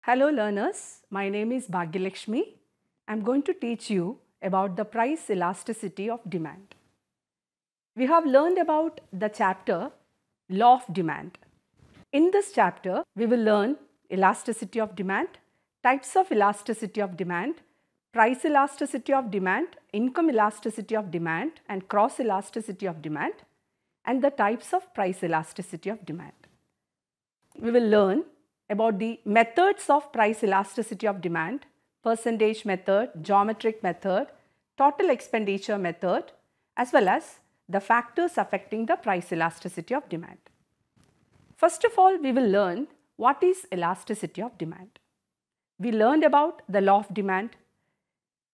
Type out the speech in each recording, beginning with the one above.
Hello learners, my name is Bhagyalakshmi. I am going to teach you about the price elasticity of demand. We have learned about the chapter Law of Demand. In this chapter, we will learn elasticity of demand, types of elasticity of demand, price elasticity of demand, income elasticity of demand and cross elasticity of demand, and the types of price elasticity of demand. We will learn about the methods of price elasticity of demand, percentage method, geometric method, total expenditure method, as well as the factors affecting the price elasticity of demand. First of all, we will learn what is elasticity of demand. We learned about the law of demand.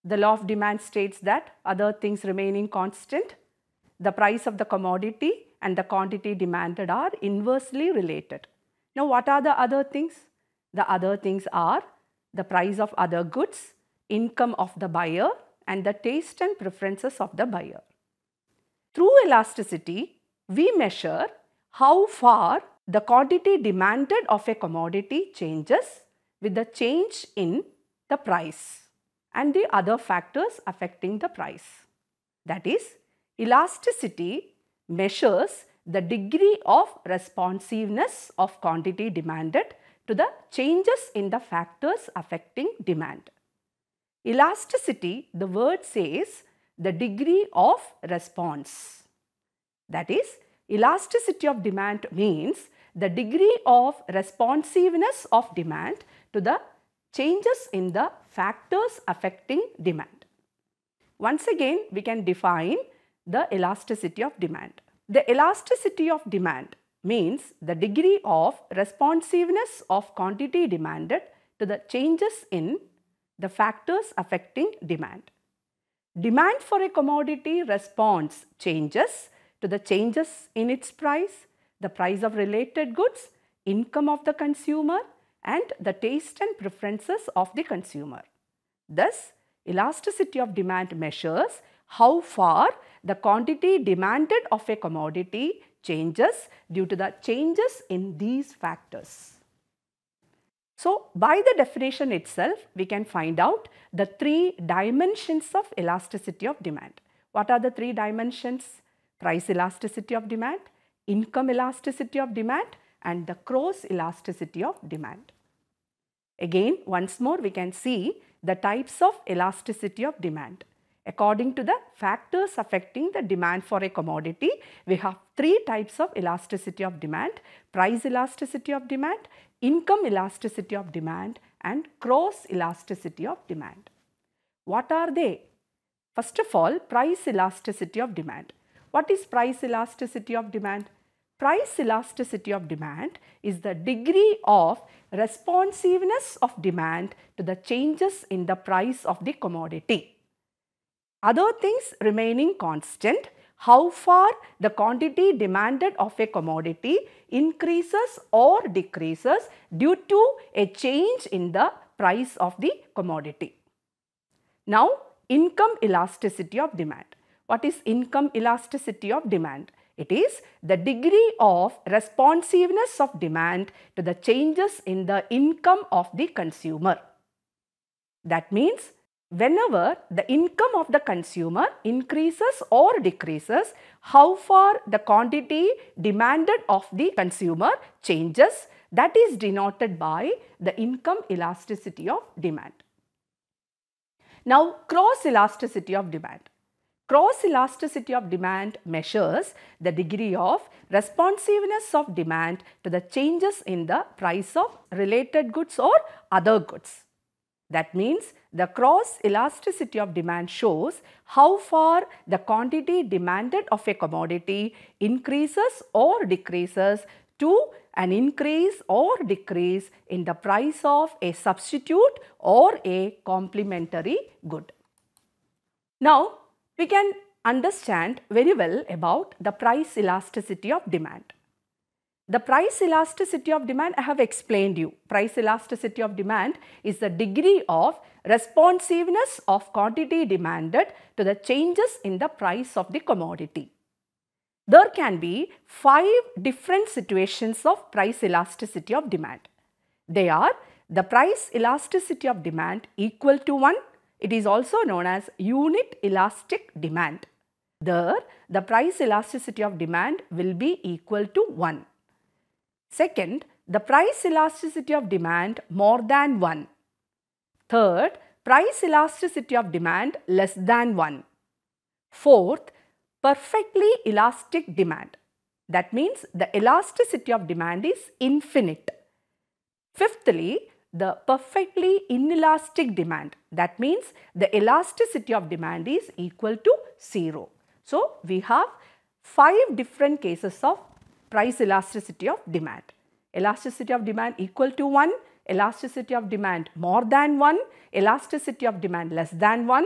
The law of demand states that other things remaining constant, the price of the commodity and the quantity demanded are inversely related. Now, what are the other things? The other things are the price of other goods, income of the buyer, and the taste and preferences of the buyer. Through elasticity, we measure how far the quantity demanded of a commodity changes with the change in the price and the other factors affecting the price. That is, elasticity measures the degree of responsiveness of quantity demanded to the changes in the factors affecting demand. Elasticity, the word says the degree of response. That is, elasticity of demand means the degree of responsiveness of demand to the changes in the factors affecting demand. Once again, we can define the elasticity of demand. The elasticity of demand means the degree of responsiveness of quantity demanded to the changes in the factors affecting demand. Demand for a commodity responds changes to the changes in its price, the price of related goods, income of the consumer, and the taste and preferences of the consumer. Thus, elasticity of demand measures how far the quantity demanded of a commodity changes due to the changes in these factors. So, by the definition itself, we can find out the three dimensions of elasticity of demand. What are the three dimensions? Price elasticity of demand, income elasticity of demand, and the cross elasticity of demand. Again, once more, we can see the types of elasticity of demand. According to the factors affecting the demand for a commodity, we have three types of elasticity of demand: price elasticity of demand, income elasticity of demand, and cross elasticity of demand. What are they? First of all, price elasticity of demand. What is price elasticity of demand? Price elasticity of demand is the degree of responsiveness of demand to the changes in the price of the commodity. Other things remaining constant, how far the quantity demanded of a commodity increases or decreases due to a change in the price of the commodity. Now, income elasticity of demand. What is income elasticity of demand? It is the degree of responsiveness of demand to the changes in the income of the consumer. That means, whenever the income of the consumer increases or decreases, how far the quantity demanded of the consumer changes, that is denoted by the income elasticity of demand. Now, cross elasticity of demand. Cross elasticity of demand measures the degree of responsiveness of demand to the changes in the price of related goods or other goods. That means the cross elasticity of demand shows how far the quantity demanded of a commodity increases or decreases to an increase or decrease in the price of a substitute or a complementary good. Now, we can understand very well about the price elasticity of demand. The price elasticity of demand I have explained you. Price elasticity of demand is the degree of responsiveness of quantity demanded to the changes in the price of the commodity. There can be 5 different situations of price elasticity of demand. They are the price elasticity of demand equal to 1. It is also known as unit elastic demand. There, the price elasticity of demand will be equal to 1. Second, the price elasticity of demand more than 1. Third, price elasticity of demand less than 1. Fourth, perfectly elastic demand. That means the elasticity of demand is infinite. Fifthly, the perfectly inelastic demand. That means the elasticity of demand is equal to 0. So, we have 5 different cases of price elasticity of demand. Elasticity of demand equal to 1, elasticity of demand more than 1, elasticity of demand less than 1,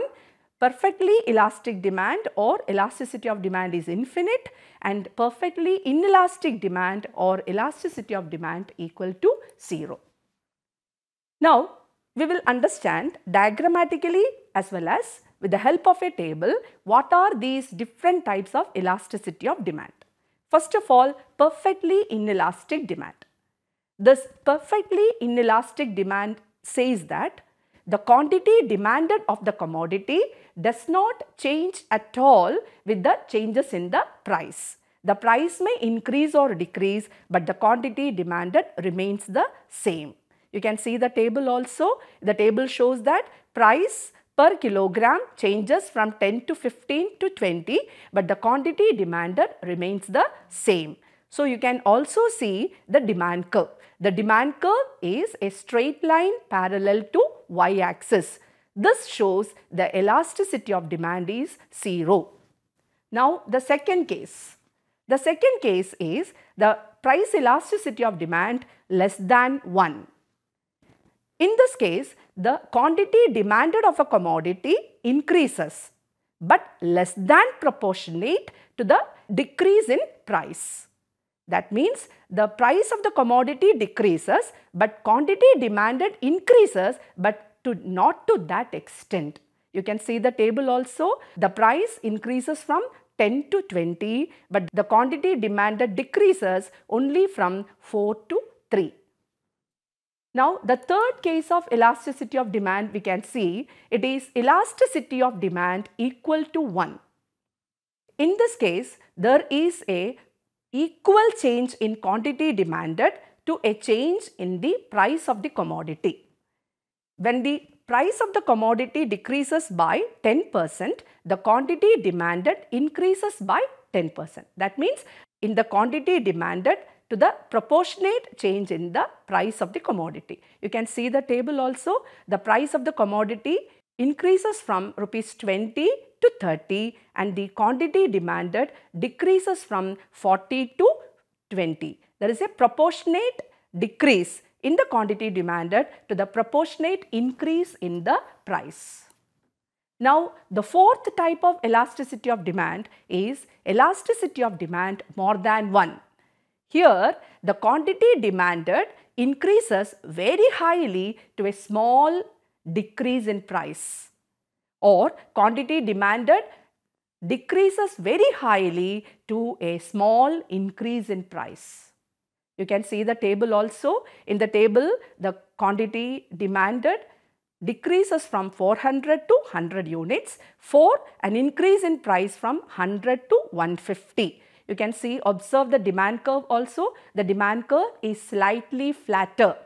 perfectly elastic demand or elasticity of demand is infinite, and perfectly inelastic demand or elasticity of demand equal to 0. Now, we will understand diagrammatically as well as with the help of a table what are these different types of elasticity of demand. First of all, perfectly inelastic demand. This perfectly inelastic demand says that the quantity demanded of the commodity does not change at all with the changes in the price. The price may increase or decrease, but the quantity demanded remains the same. You can see the table also. The table shows that price per kilogram changes from 10 to 15 to 20, but the quantity demanded remains the same. So, you can also see the demand curve. The demand curve is a straight line parallel to y-axis. This shows the elasticity of demand is 0. Now, the second case. The second case is the price elasticity of demand less than 1. In this case, the quantity demanded of a commodity increases, but less than proportionate to the decrease in price. That means the price of the commodity decreases, but quantity demanded increases, but not to that extent. You can see the table also. The price increases from 10 to 20, but the quantity demanded decreases only from 4 to 3. Now, the third case of elasticity of demand we can see, it is elasticity of demand equal to 1. In this case, there is a equal change in quantity demanded to a change in the price of the commodity. When the price of the commodity decreases by 10%, the quantity demanded increases by 10%. That means in the quantity demanded to the proportionate change in the price of the commodity. You can see the table also. The price of the commodity increases from rupees 20 to 30 and the quantity demanded decreases from 40 to 20. There is a proportionate decrease in the quantity demanded to the proportionate increase in the price. Now, the fourth type of elasticity of demand is elasticity of demand more than 1. Here, the quantity demanded increases very highly to a small decrease in price, or quantity demanded decreases very highly to a small increase in price. You can see the table also. In the table, the quantity demanded decreases from 400 to 100 units for an increase in price from 100 to 150. You can see, observe the demand curve also. The demand curve is slightly flatter,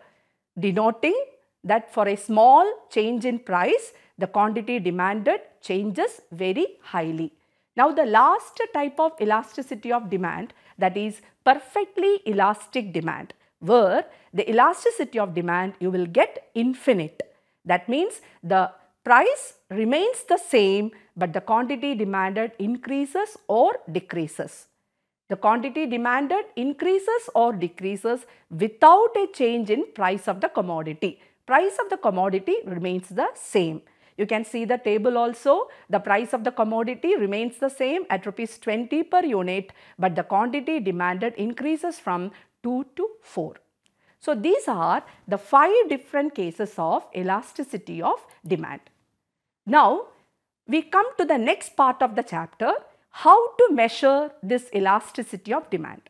denoting that for a small change in price, the quantity demanded changes very highly. Now, the last type of elasticity of demand, that is perfectly elastic demand, where the elasticity of demand you will get infinite. That means the price remains the same, but the quantity demanded increases or decreases. The quantity demanded increases or decreases without a change in price of the commodity. Price of the commodity remains the same. You can see the table also. The price of the commodity remains the same at rupees 20 per unit, but the quantity demanded increases from 2 to 4. So, these are the 5 different cases of elasticity of demand. Now, we come to the next part of the chapter, how to measure this elasticity of demand.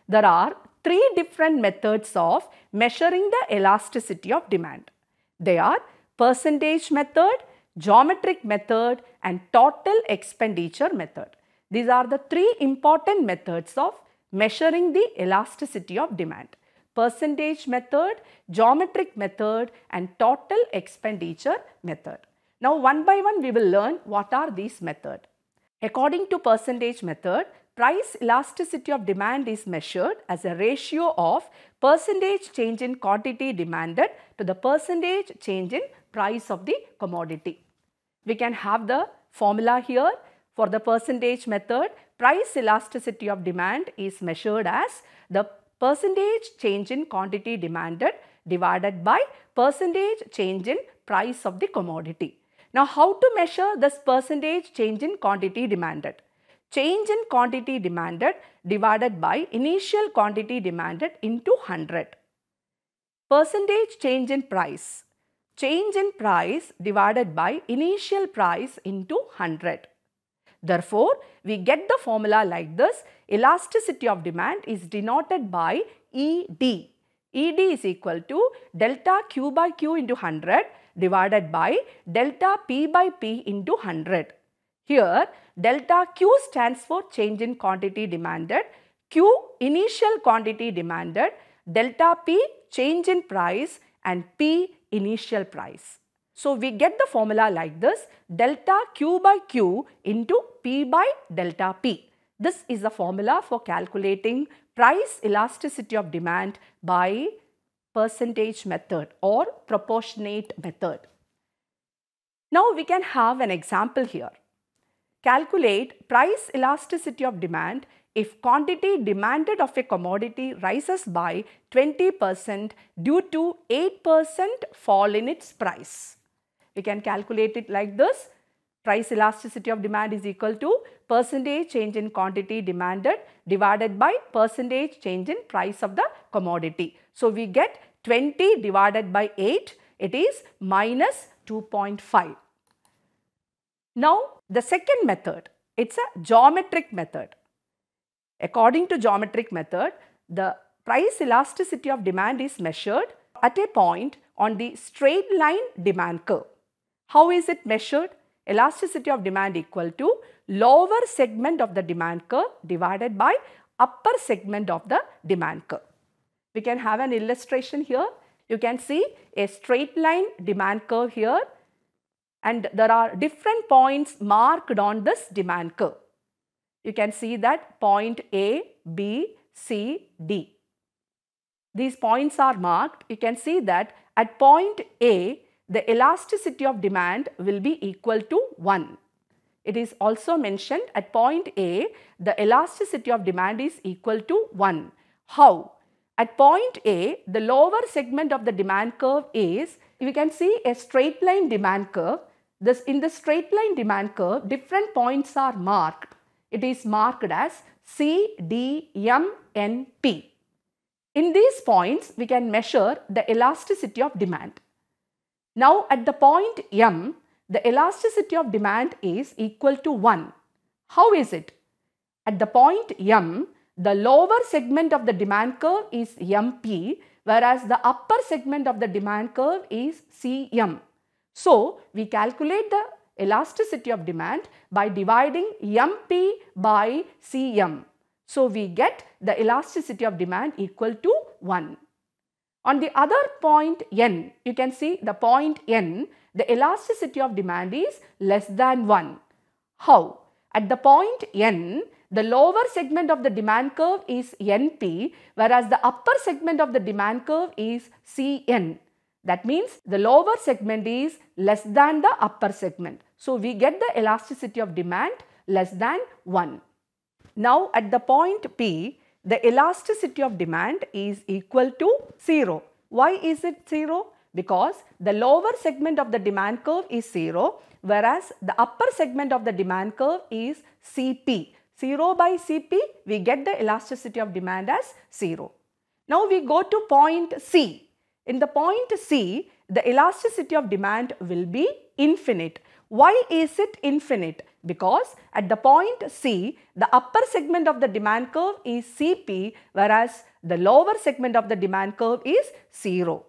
There are three different methods of measuring the elasticity of demand. They are percentage method, geometric method and total expenditure method. These are the three important methods of measuring the elasticity of demand. Percentage method, geometric method and total expenditure method. Now one by one we will learn what are these methods. According to percentage method, price elasticity of demand is measured as a ratio of percentage change in quantity demanded to the percentage change in price of the commodity. We can have the formula here. For the percentage method, price elasticity of demand is measured as the percentage change in quantity demanded divided by percentage change in price of the commodity. Now how to measure this percentage change in quantity demanded? Change in quantity demanded divided by initial quantity demanded into 100. Percentage change in price. Change in price divided by initial price into 100. Therefore, we get the formula like this. Elasticity of demand is denoted by ED. ED is equal to delta Q by Q into 100 divided by delta P by P into 100. Here, delta Q stands for change in quantity demanded, Q initial quantity demanded, delta P change in price and P initial price. So we get the formula like this, delta Q by Q into P by delta P. This is the formula for calculating price elasticity of demand by percentage method or proportionate method. Now we can have an example here. Calculate price elasticity of demand if quantity demanded of a commodity rises by 20% due to 8% fall in its price. We can calculate it like this. Price elasticity of demand is equal to percentage change in quantity demanded divided by percentage change in price of the commodity. So we get 20 divided by 8, it is minus 2.5. Now the second method, it's a geometric method. According to geometric method, the price elasticity of demand is measured at a point on the straight line demand curve. How is it measured? Elasticity of demand equal to lower segment of the demand curve divided by upper segment of the demand curve. We can have an illustration here. You can see a straight line demand curve here and there are different points marked on this demand curve. You can see that point A, B, C, D. These points are marked. You can see that at point A, the elasticity of demand will be equal to 1. It is also mentioned at point A, the elasticity of demand is equal to 1. How? At point A, the lower segment of the demand curve is, you can see a straight line demand curve. In the straight line demand curve, different points are marked. It is marked as C, D, M, N, P. In these points, we can measure the elasticity of demand. Now at the point M, the elasticity of demand is equal to 1. How is it? At the point M, the lower segment of the demand curve is MP, whereas the upper segment of the demand curve is CM. So we calculate the elasticity of demand by dividing MP by CM. So we get the elasticity of demand equal to 1. On the other point N, you can see the point N, the elasticity of demand is less than 1. How? At the point N, the lower segment of the demand curve is NP, whereas the upper segment of the demand curve is CN. That means the lower segment is less than the upper segment. So we get the elasticity of demand less than 1. Now at the point P, the elasticity of demand is equal to 0. Why is it 0? Because the lower segment of the demand curve is 0, whereas the upper segment of the demand curve is CP. 0 by CP, we get the elasticity of demand as 0. Now we go to point C. In the point C, the elasticity of demand will be infinite. Why is it infinite? because at the point C, the upper segment of the demand curve is Cp, whereas the lower segment of the demand curve is 0.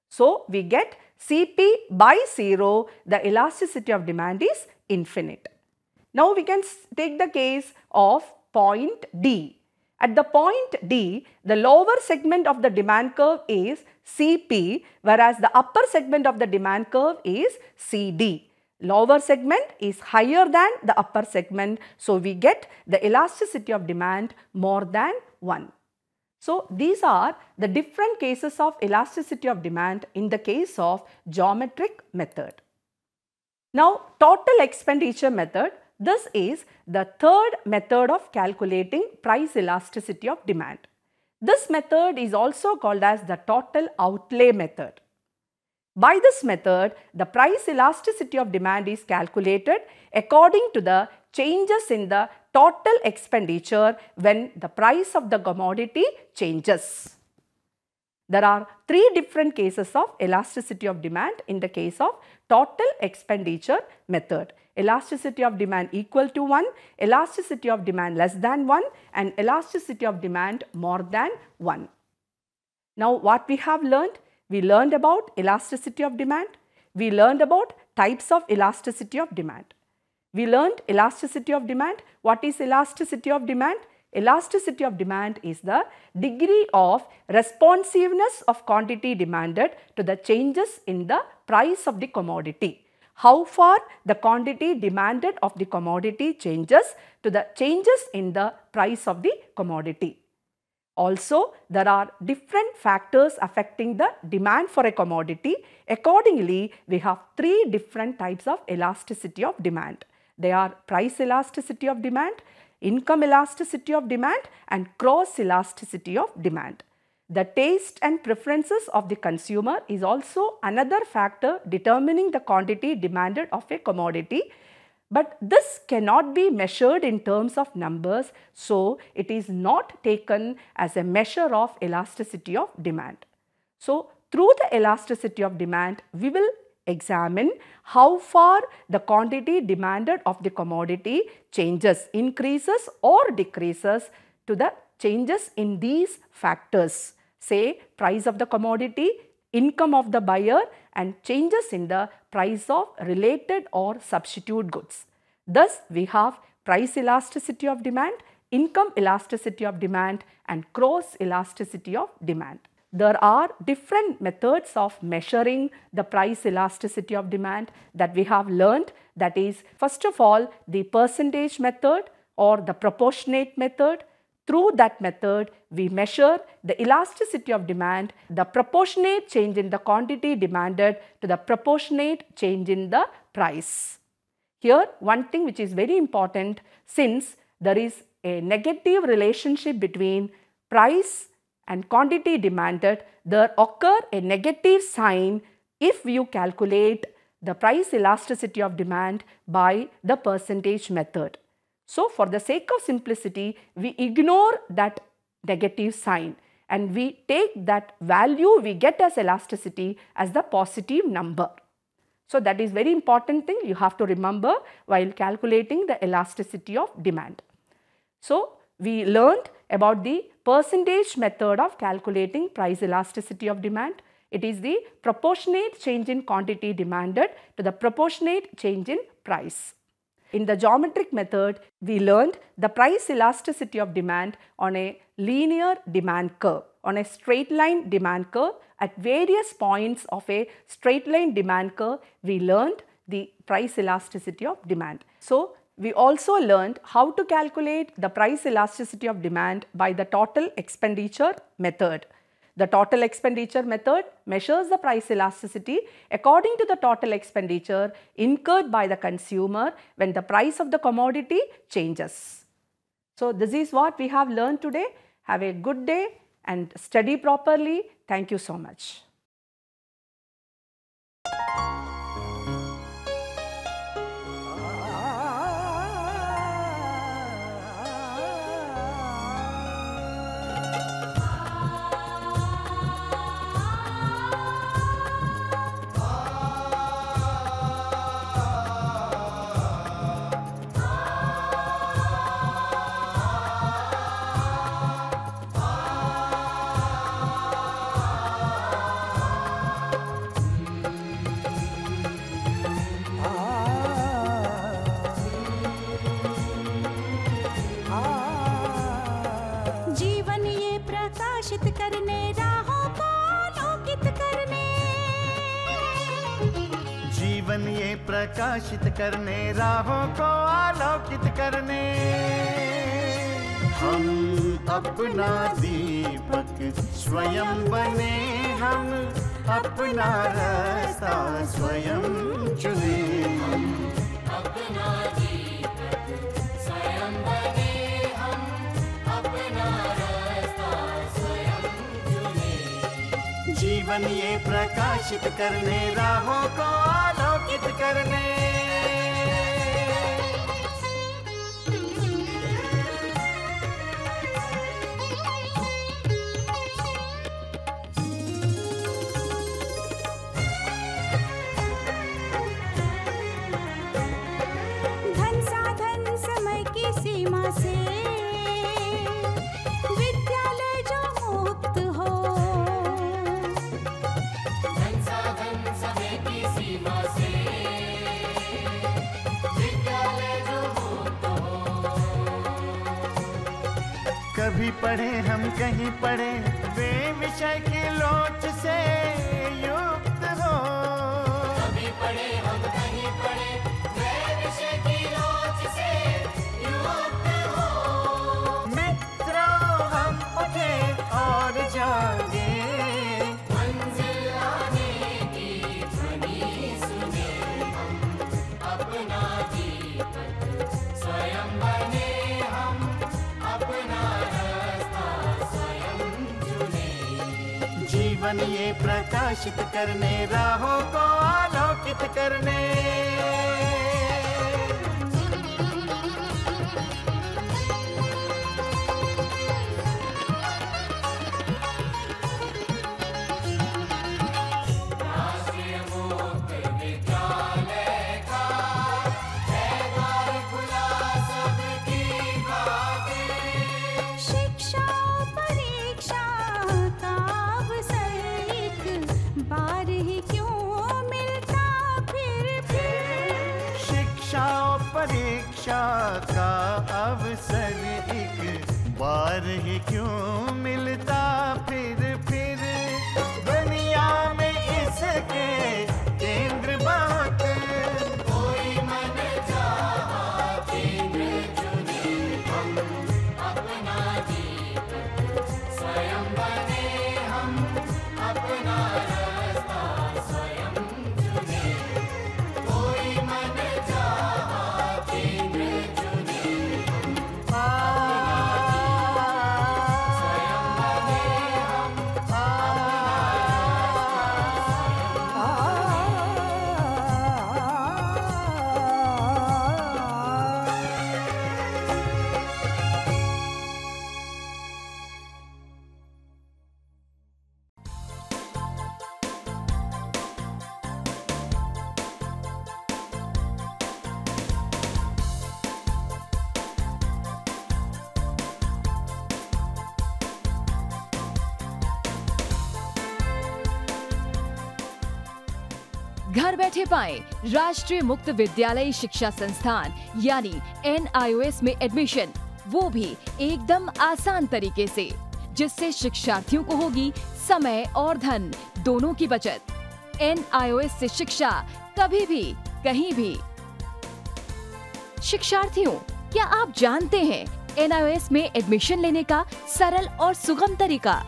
So, we get Cp by 0, the elasticity of demand is infinite. Now, we can take the case of point D. At the point D, the lower segment of the demand curve is Cp, whereas the upper segment of the demand curve is Cd. Lower segment is higher than the upper segment, so we get the elasticity of demand more than 1. So, these are the different cases of elasticity of demand in the case of geometric method. Now, total expenditure method. This is the third method of calculating price elasticity of demand. This method is also called as the total outlay method. By this method, the price elasticity of demand is calculated according to the changes in the total expenditure when the price of the commodity changes. There are three different cases of elasticity of demand in the case of total expenditure method. Elasticity of demand equal to 1, elasticity of demand less than 1 and elasticity of demand more than 1. Now, what we have learned? We learned about elasticity of demand. We learned about types of elasticity of demand. We learned elasticity of demand. What is elasticity of demand? Elasticity of demand is the degree of responsiveness of quantity demanded to the changes in the price of the commodity. How far the quantity demanded of the commodity changes to the changes in the price of the commodity. Also, there are different factors affecting the demand for a commodity. Accordingly, we have three different types of elasticity of demand. They are price elasticity of demand, income elasticity of demand and cross elasticity of demand. The taste and preferences of the consumer is also another factor determining the quantity demanded of a commodity. But this cannot be measured in terms of numbers, so it is not taken as a measure of elasticity of demand. So, through the elasticity of demand, we will examine how far the quantity demanded of the commodity changes, increases or decreases to the changes in these factors, say price of the commodity, income of the buyer and changes in the price of related or substitute goods. Thus, we have price elasticity of demand, income elasticity of demand and cross elasticity of demand. There are different methods of measuring the price elasticity of demand that we have learned. That is, first of all, the percentage method or the proportionate method. Through that method, we measure the elasticity of demand, the proportionate change in the quantity demanded to the proportionate change in the price. Here, one thing which is very important, since there is a negative relationship between price and quantity demanded, there occur a negative sign if you calculate the price elasticity of demand by the percentage method. So, for the sake of simplicity, we ignore that negative sign and we take that value we get as elasticity as the positive number. So, that is very important thing you have to remember while calculating the elasticity of demand. So, we learned about the percentage method of calculating price elasticity of demand. It is the proportionate change in quantity demanded to the proportionate change in price. In the geometric method, we learned the price elasticity of demand on a linear demand curve, on a straight line demand curve. At various points of a straight line demand curve, we learned the price elasticity of demand. So, we also learned how to calculate the price elasticity of demand by the total expenditure method. The total expenditure method measures the price elasticity according to the total expenditure incurred by the consumer when the price of the commodity changes. So, this is what we have learned today. Have a good day and study properly. Thank you so much. प्रकाशित करने, राहों को आलोकित करने। जीवन ये प्रकाशित करने, राहों को आलोकित करने। हम अपना दीपक स्वयं बने, हम अपना रास्ता स्वयं चुने। हम अपना दीपक स्वयं बने, हम अपना रास्ता स्वयं चुने। जीवन ये प्रकाशित करने, राहों को आलोकित करने। धन साधन समय की सीमा से विद्यालय जो मुक्त हो। धन साधन समय की सीमा से विद्यालय जो मुक्त हो। कभी पढ़े हम कहीं पढ़े, वे विषय की लोच से युक्त हो। कभी पढ़े हम कहीं पढ़े, वे विषय की लोच से युक्त हो। मित्रों हम उठे और जागे, मंजिल आने की ध्वनि सुने। हम अपना दीपक स्वयं बने, हम अपना रास्ता स्वयं चुने। जीवन ये प्रकाशित करने, राहों को आलोकित करने। राष्ट्रीय मुक्त विद्यालय का है द्वार खुला सबकी खातिर। शिक्षा परीक्षा का अवसर एक बार ही क्यों मिलता फिर। शिक्षा और परीक्षा का अवसर एक बार ही क्यों मिलता फिर। दुनिया में इसके केंद्र बहुत, कोई मन चाहा केंद्र चुने। हम अपना दीपक स्वयं बने, हम अपना रास्ता स्वयं चुने। कोई मन चाहा केंद्र चुने। स्वयं बने, हम घर बैठे पाएं राष्ट्रीय मुक्त विद्यालय शिक्षा संस्थान यानी NIOS में एडमिशन, वो भी एकदम आसान तरीके से, जिससे शिक्षार्थियों को होगी समय और धन दोनों की बचत। NIOS से शिक्षा कभी भी कहीं भी। शिक्षार्थियों, क्या आप जानते हैं NIOS में एडमिशन लेने का सरल और सुगम तरीका,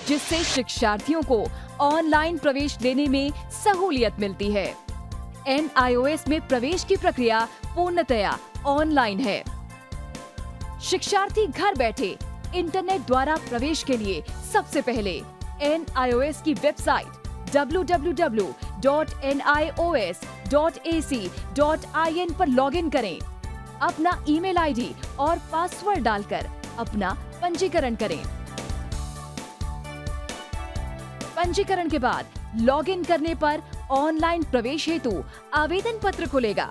जिससे शिक्षार्थियों को ऑनलाइन प्रवेश लेने में सहूलियत मिलती है। NIOS में प्रवेश की प्रक्रिया पूर्णतया ऑनलाइन है। शिक्षार्थी घर बैठे इंटरनेट द्वारा प्रवेश के लिए सबसे पहले NIOS की वेबसाइट www.nios.ac.in पर लॉगिन करें। अपना ईमेल आईडी और पासवर्ड डालकर अपना पंजीकरण करें। पंजीकरण के बाद लॉगिन करने पर ऑनलाइन प्रवेश हेतु आवेदन पत्र खुलेगा।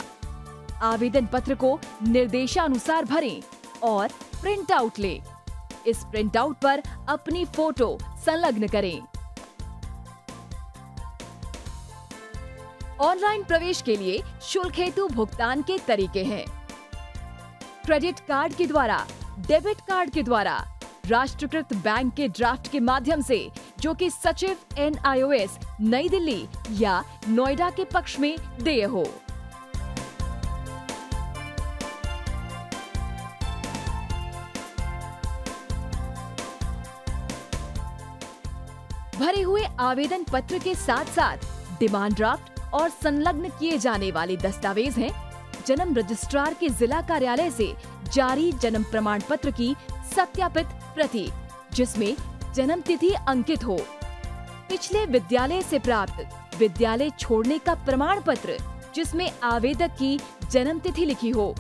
आवेदन पत्र को निर्देशानुसार भरें और प्रिंट आउट लें। इस प्रिंट आउट पर अपनी फोटो संलग्न करें। ऑनलाइन प्रवेश के लिए शुल्क हेतु भुगतान के तरीके हैं: क्रेडिट कार्ड के द्वारा, डेबिट कार्ड के द्वारा, राष्ट्रीयकृत बैंक के ड्राफ्ट के माध्यम से, जो कि सचिव NIOS नई दिल्ली या नोएडा के पक्ष में देय हो। भरे हुए आवेदन पत्र के साथ साथ डिमांड ड्राफ्ट और संलग्न किए जाने वाले दस्तावेज हैं जन्म रजिस्ट्रार के जिला कार्यालय से जारी जन्म प्रमाण पत्र की सत्यापित प्रति, जिसमें जन्म तिथि अंकित हो, पिछले विद्यालय से प्राप्त विद्यालय छोड़ने का प्रमाण पत्र जिसमें आवेदक की जन्म तिथि लिखी हो,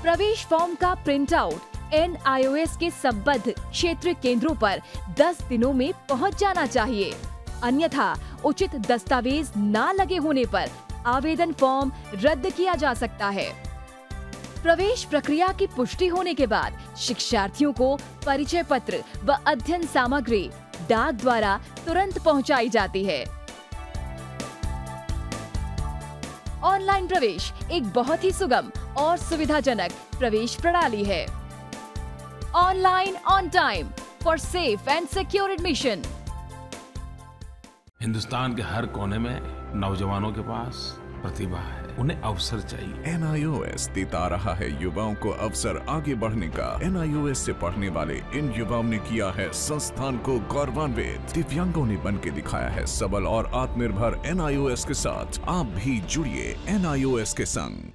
प्रवेश फॉर्म का प्रिंट आउट NIOS के संबद्ध क्षेत्रीय केंद्रों पर 10 दिनों में पहुंच जाना चाहिए, अन्यथा उचित दस्तावेज न लगे होने पर आवेदन फॉर्म रद्द किया जा सकता है। प्रवेश प्रक्रिया की पुष्टि होने के बाद शिक्षार्थियों को परिचय पत्र व अध्ययन सामग्री डाक द्वारा तुरंत पहुंचाई जाती है। ऑनलाइन प्रवेश एक बहुत ही सुगम और सुविधाजनक प्रवेश प्रणाली है। Online on time for safe and secure admission. Hindustan के हर कोने में नौजवानों के पास प्रतिभा है, उन्हें अवसर चाहिए। NIOS देता रहा है युवाओं को अवसर आगे बढ़ने का। NIOS से पढ़ने वाले इन युवाओं ने किया है संस्थान को गौरवान्वित। दिव्यांगों ने बन के दिखाया है सबल और आत्मनिर्भर। NIOS के साथ आप भी जुड़िए NIOS के संग।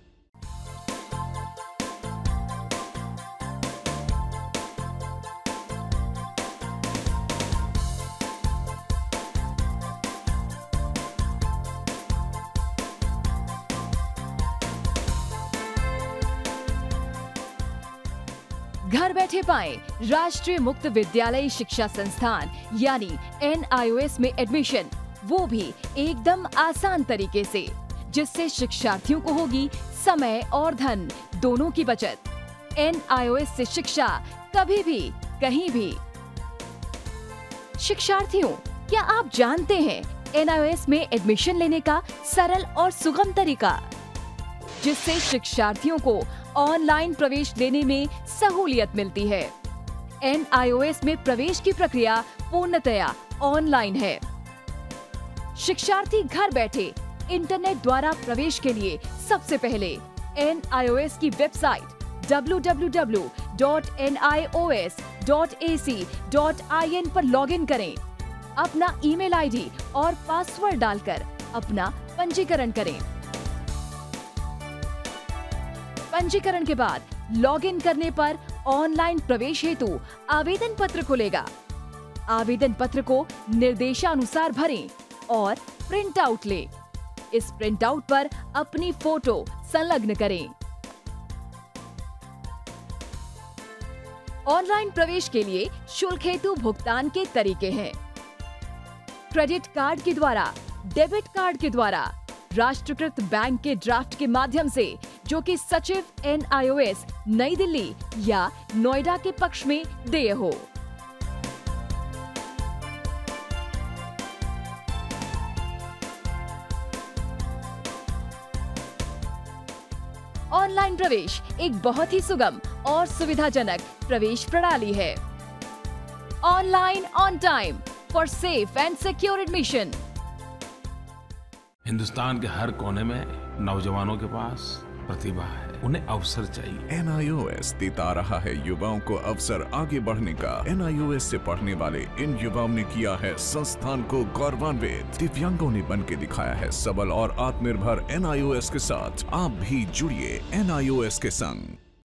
घर बैठे पाएं राष्ट्रीय मुक्त विद्यालय शिक्षा संस्थान यानी NIOS में एडमिशन, वो भी एकदम आसान तरीके से, जिससे शिक्षार्थियों को होगी समय और धन दोनों की बचत। NIOS से शिक्षा कभी भी कहीं भी। शिक्षार्थियों, क्या आप जानते हैं NIOS में एडमिशन लेने का सरल और सुगम तरीका, जिससे शिक्षार्थियों को ऑनलाइन प्रवेश लेने में सहूलियत मिलती है। NIOS में प्रवेश की प्रक्रिया पूर्णतया ऑनलाइन है। शिक्षार्थी घर बैठे इंटरनेट द्वारा प्रवेश के लिए सबसे पहले NIOS की वेबसाइट www.nios.ac.in पर लॉगिन करें, अपना ईमेल आईडी और पासवर्ड डालकर अपना पंजीकरण करें। पंजीकरण के बाद लॉगिन करने पर ऑनलाइन प्रवेश हेतु आवेदन पत्र खुलेगा। आवेदन पत्र को निर्देशानुसार भरें और प्रिंट आउट लें। इस प्रिंट आउट पर अपनी फोटो संलग्न करें। ऑनलाइन प्रवेश के लिए शुल्क हेतु भुगतान के तरीके हैं: क्रेडिट कार्ड के द्वारा, डेबिट कार्ड के द्वारा, राष्ट्रीयकृत बैंक के ड्राफ्ट के माध्यम से, जो कि सचिव NIOS नई दिल्ली या नोएडा के पक्ष में देय हो। ऑनलाइन प्रवेश एक बहुत ही सुगम और सुविधाजनक प्रवेश प्रणाली है। Online on time for safe and secure admission. Hindustan के हर कोने में नौजवानों के पास प्रतिभा है, उन्हें अवसर चाहिए। NIOS देता रहा है युवाओं को अवसर आगे बढ़ने का। NIOS से पढ़ने वाले इन युवाओं ने किया है संस्थान को गौरवान्वित। दिव्यांगों ने बन के दिखाया है सबल और आत्मनिर्भर। NIOS के साथ आप भी जुड़िए NIOS के संग।